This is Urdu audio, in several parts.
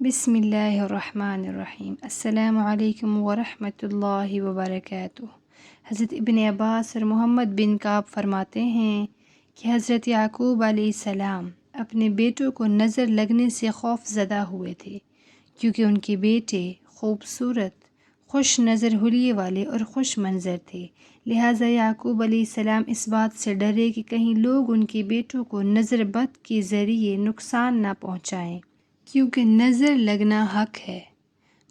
بسم اللہ الرحمن الرحیم۔ السلام علیکم ورحمۃ اللہ وبرکاتہ۔ حضرت ابن عباس اور محمد بن کعب فرماتے ہیں کہ حضرت یعقوب علیہ السلام اپنے بیٹوں کو نظر لگنے سے خوف زدہ ہوئے تھے، کیونکہ ان کے بیٹے خوبصورت، خوش نظر حلیے والے اور خوش منظر تھے۔ لہٰذا یعقوب علیہ السلام اس بات سے ڈرے کہ کہیں لوگ ان کے بیٹوں کو نظر بد کے ذریعے نقصان نہ پہنچائیں، کیونکہ نظر لگنا حق ہے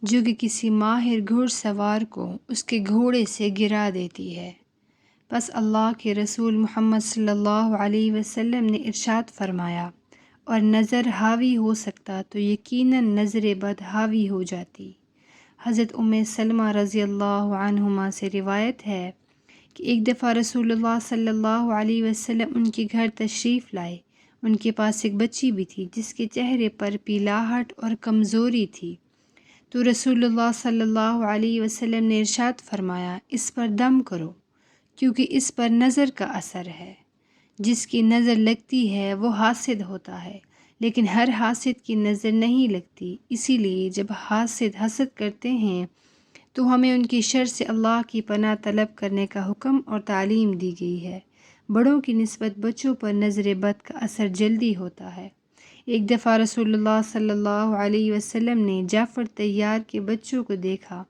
جو کہ کسی ماہر گھوڑ سوار کو اس کے گھوڑے سے گرا دیتی ہے۔ پس اللہ کے رسول محمد صلی اللہ علیہ وسلم نے ارشاد فرمایا، اور نظر حاوی ہو سکتا تو یقیناً نظر بد حاوی ہو جاتی۔ حضرت ام سلمہ رضی اللہ عنہما سے روایت ہے کہ ایک دفعہ رسول اللہ صلی اللہ علیہ وسلم ان کے گھر تشریف لائے۔ ان کے پاس ایک بچی بھی تھی جس کے چہرے پر پیلاہٹ اور کمزوری تھی، تو رسول اللہ صلی اللہ علیہ وسلم نے ارشاد فرمایا، اس پر دم کرو، کیونکہ اس پر نظر کا اثر ہے۔ جس کی نظر لگتی ہے وہ حاسد ہوتا ہے، لیکن ہر حاسد کی نظر نہیں لگتی، اسی لیے جب حاسد حسد کرتے ہیں تو ہمیں ان کی شر سے اللہ کی پناہ طلب کرنے کا حکم اور تعلیم دی گئی ہے۔ بڑوں کی نسبت بچوں پر نظر بد کا اثر جلدی ہوتا ہے۔ ایک دفعہ رسول اللہ صلی اللہ علیہ وسلم نے جعفر طیار کے بچوں کو دیکھا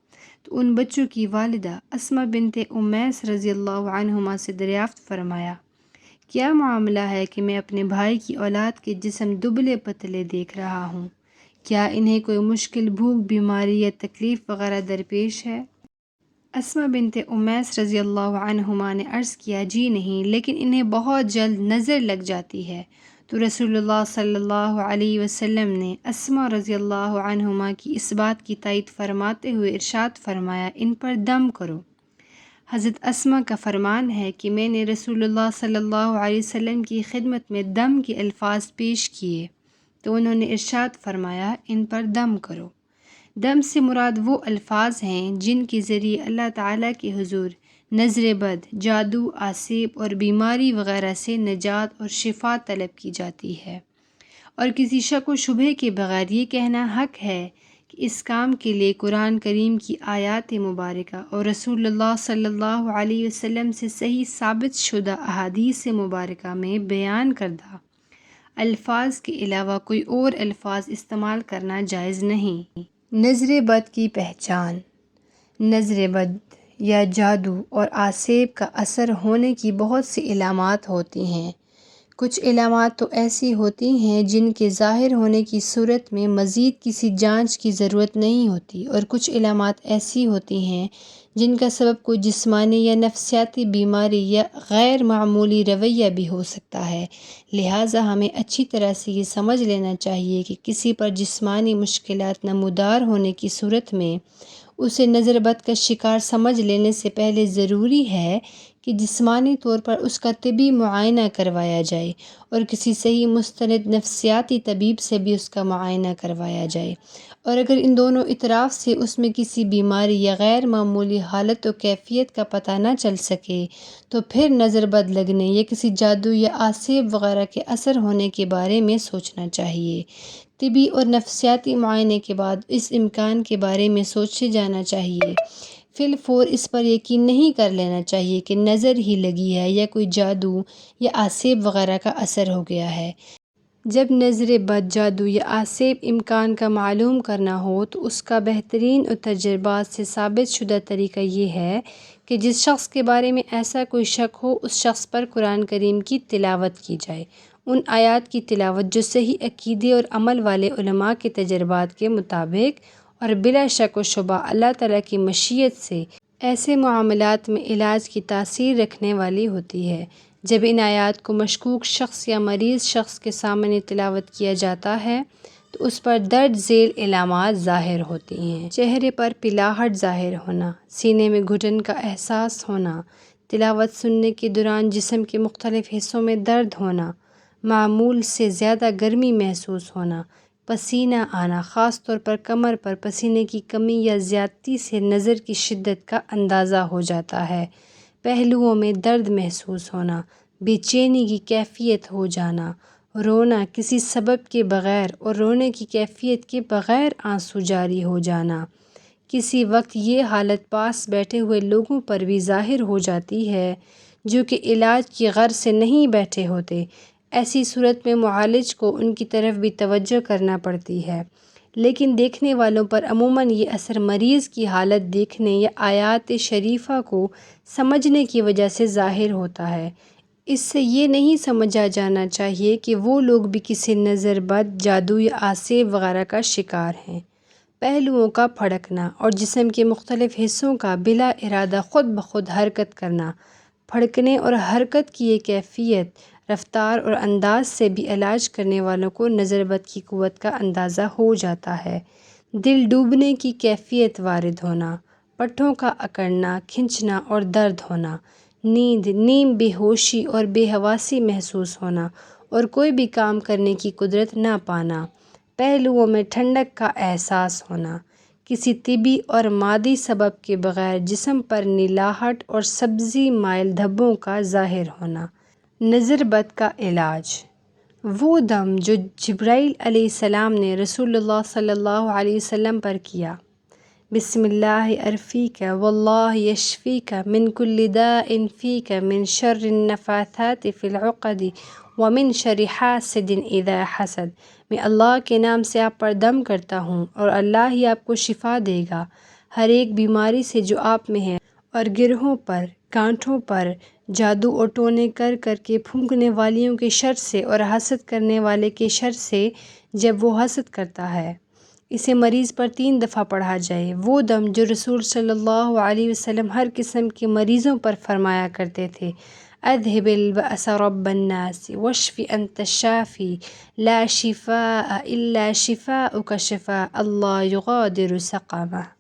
تو ان بچوں کی والدہ اسماء بنت امیس رضی اللہ عنہما سے دریافت فرمایا، کیا معاملہ ہے کہ میں اپنے بھائی کی اولاد کے جسم دبلے پتلے دیکھ رہا ہوں؟ کیا انہیں کوئی مشکل بھوک، بیماری یا تکلیف وغیرہ درپیش ہے؟ اسماء بنت امیس رضی اللہ عنہما نے عرض کیا، جی نہیں، لیکن انہیں بہت جلد نظر لگ جاتی ہے۔ تو رسول اللہ صلی اللہ علیہ وسلم نے اسماء رضی اللہ عنہما کی اس بات کی تائید فرماتے ہوئے ارشاد فرمایا، ان پر دم کرو۔ حضرت اسماء کا فرمان ہے کہ میں نے رسول اللہ صلی اللہ علیہ وسلم کی خدمت میں دم کے الفاظ پیش کیے تو انہوں نے ارشاد فرمایا، ان پر دم کرو۔ دم سے مراد وہ الفاظ ہیں جن کے ذریعے اللہ تعالیٰ کے حضور نظر بد، جادو، آسیب اور بیماری وغیرہ سے نجات اور شفا طلب کی جاتی ہے۔ اور کسی شک و شبہ کے بغیر یہ کہنا حق ہے کہ اس کام کے لیے قرآن کریم کی آیات مبارکہ اور رسول اللہ صلی اللہ علیہ وسلم سے صحیح ثابت شدہ احادیث مبارکہ میں بیان کردہ الفاظ کے علاوہ کوئی اور الفاظ استعمال کرنا جائز نہیں۔ نظر بد کی پہچان۔ نظر بد یا جادو اور آسیب کا اثر ہونے کی بہت سی علامات ہوتی ہیں۔ کچھ علامات تو ایسی ہوتی ہیں جن کے ظاہر ہونے کی صورت میں مزید کسی جانچ کی ضرورت نہیں ہوتی، اور کچھ علامات ایسی ہوتی ہیں جن کا سبب کوئی جسمانی یا نفسیاتی بیماری یا غیر معمولی رویہ بھی ہو سکتا ہے۔ لہٰذا ہمیں اچھی طرح سے یہ سمجھ لینا چاہیے کہ کسی پر جسمانی مشکلات نمودار ہونے کی صورت میں اسے نظر بد کا شکار سمجھ لینے سے پہلے ضروری ہے کہ جسمانی طور پر اس کا طبی معائنہ کروایا جائے، اور کسی صحیح مستند نفسیاتی طبیب سے بھی اس کا معائنہ کروایا جائے، اور اگر ان دونوں اطراف سے اس میں کسی بیماری یا غیر معمولی حالت و کیفیت کا پتہ نہ چل سکے تو پھر نظر بد لگنے یا کسی جادو یا آسیب وغیرہ کے اثر ہونے کے بارے میں سوچنا چاہیے۔ طبی اور نفسیاتی معائنے کے بعد اس امکان کے بارے میں سوچے جانا چاہیے۔ فی الفور اس پر یقین نہیں کر لینا چاہیے کہ نظر ہی لگی ہے یا کوئی جادو یا آسیب وغیرہ کا اثر ہو گیا ہے۔ جب نظر بد، جادو یا آسیب امکان کا معلوم کرنا ہو تو اس کا بہترین اور تجربات سے ثابت شدہ طریقہ یہ ہے کہ جس شخص کے بارے میں ایسا کوئی شک ہو اس شخص پر قرآن کریم کی تلاوت کی جائے، ان آیات کی تلاوت جو صحیح عقیدے اور عمل والے علماء کے تجربات کے مطابق اور بلا شک و شبہ اللہ تعالیٰ کی مشیت سے ایسے معاملات میں علاج کی تاثیر رکھنے والی ہوتی ہے۔ جب ان آیات کو مشکوک شخص یا مریض شخص کے سامنے تلاوت کیا جاتا ہے تو اس پر درج ذیل علامات ظاہر ہوتی ہیں: چہرے پر پیلاہٹ ظاہر ہونا، سینے میں گھٹن کا احساس ہونا، تلاوت سننے کے دوران جسم کے مختلف حصوں میں درد ہونا، معمول سے زیادہ گرمی محسوس ہونا، پسینہ آنا، خاص طور پر کمر پر پسینے کی کمی یا زیادتی سے نظر کی شدت کا اندازہ ہو جاتا ہے، پہلوؤں میں درد محسوس ہونا، بے چینی کی کیفیت ہو جانا، رونا کسی سبب کے بغیر اور رونے کی کیفیت کے بغیر آنسو جاری ہو جانا۔ کسی وقت یہ حالت پاس بیٹھے ہوئے لوگوں پر بھی ظاہر ہو جاتی ہے جو کہ علاج کی غرض سے نہیں بیٹھے ہوتے۔ ایسی صورت میں معالج کو ان کی طرف بھی توجہ کرنا پڑتی ہے، لیکن دیکھنے والوں پر عموماً یہ اثر مریض کی حالت دیکھنے یا آیات شریفہ کو سمجھنے کی وجہ سے ظاہر ہوتا ہے۔ اس سے یہ نہیں سمجھا جانا چاہیے کہ وہ لوگ بھی کسی نظر بد، جادو یا آسیب وغیرہ کا شکار ہیں۔ پہلوؤں کا پھڑکنا اور جسم کے مختلف حصوں کا بلا ارادہ خود بخود حرکت کرنا۔ پھڑکنے اور حرکت کی یہ کیفیت، رفتار اور انداز سے بھی علاج کرنے والوں کو نظر بد کی قوت کا اندازہ ہو جاتا ہے۔ دل ڈوبنے کی کیفیت وارد ہونا، پٹھوں کا اکڑنا، کھنچنا اور درد ہونا، نیند، نیم بے ہوشی اور بے حواسی محسوس ہونا اور کوئی بھی کام کرنے کی قدرت نہ پانا، پہلوؤں میں ٹھنڈک کا احساس ہونا، کسی طبی اور مادی سبب کے بغیر جسم پر نیلاہٹ اور سبزی مائل دھبوں کا ظاہر ہونا۔ نظر بد کا علاج۔ وہ دم جو جبرائیل علیہ السلام نے رسول اللہ صلی اللہ علیہ وسلم پر کیا، بسم اللہ ارفیک واللہ یشفیک من کل داء فیک من شر النفاثات فی العقد ومن شر حاسد اذا حسد، میں اللہ کے نام سے آپ پر دم کرتا ہوں اور اللہ ہی آپ کو شفا دے گا ہر ایک بیماری سے جو آپ میں ہے، اور گرہوں پر، گانٹھوں پر جادو اور ٹونے کر کر کے پھونکنے والیوں کے شر سے اور حسد کرنے والے کے شر سے جب وہ حسد کرتا ہے۔ اسے مریض پر 3 دفعہ پڑھا جائے۔ وہ دم جو رسول صلی اللہ علیہ وسلم ہر قسم کے مریضوں پر فرمایا کرتے تھے، اذهب البأس رب الناس واشف انت الشافی لا شفاء الا شفاؤک شفاء اللہ یغادر سقما۔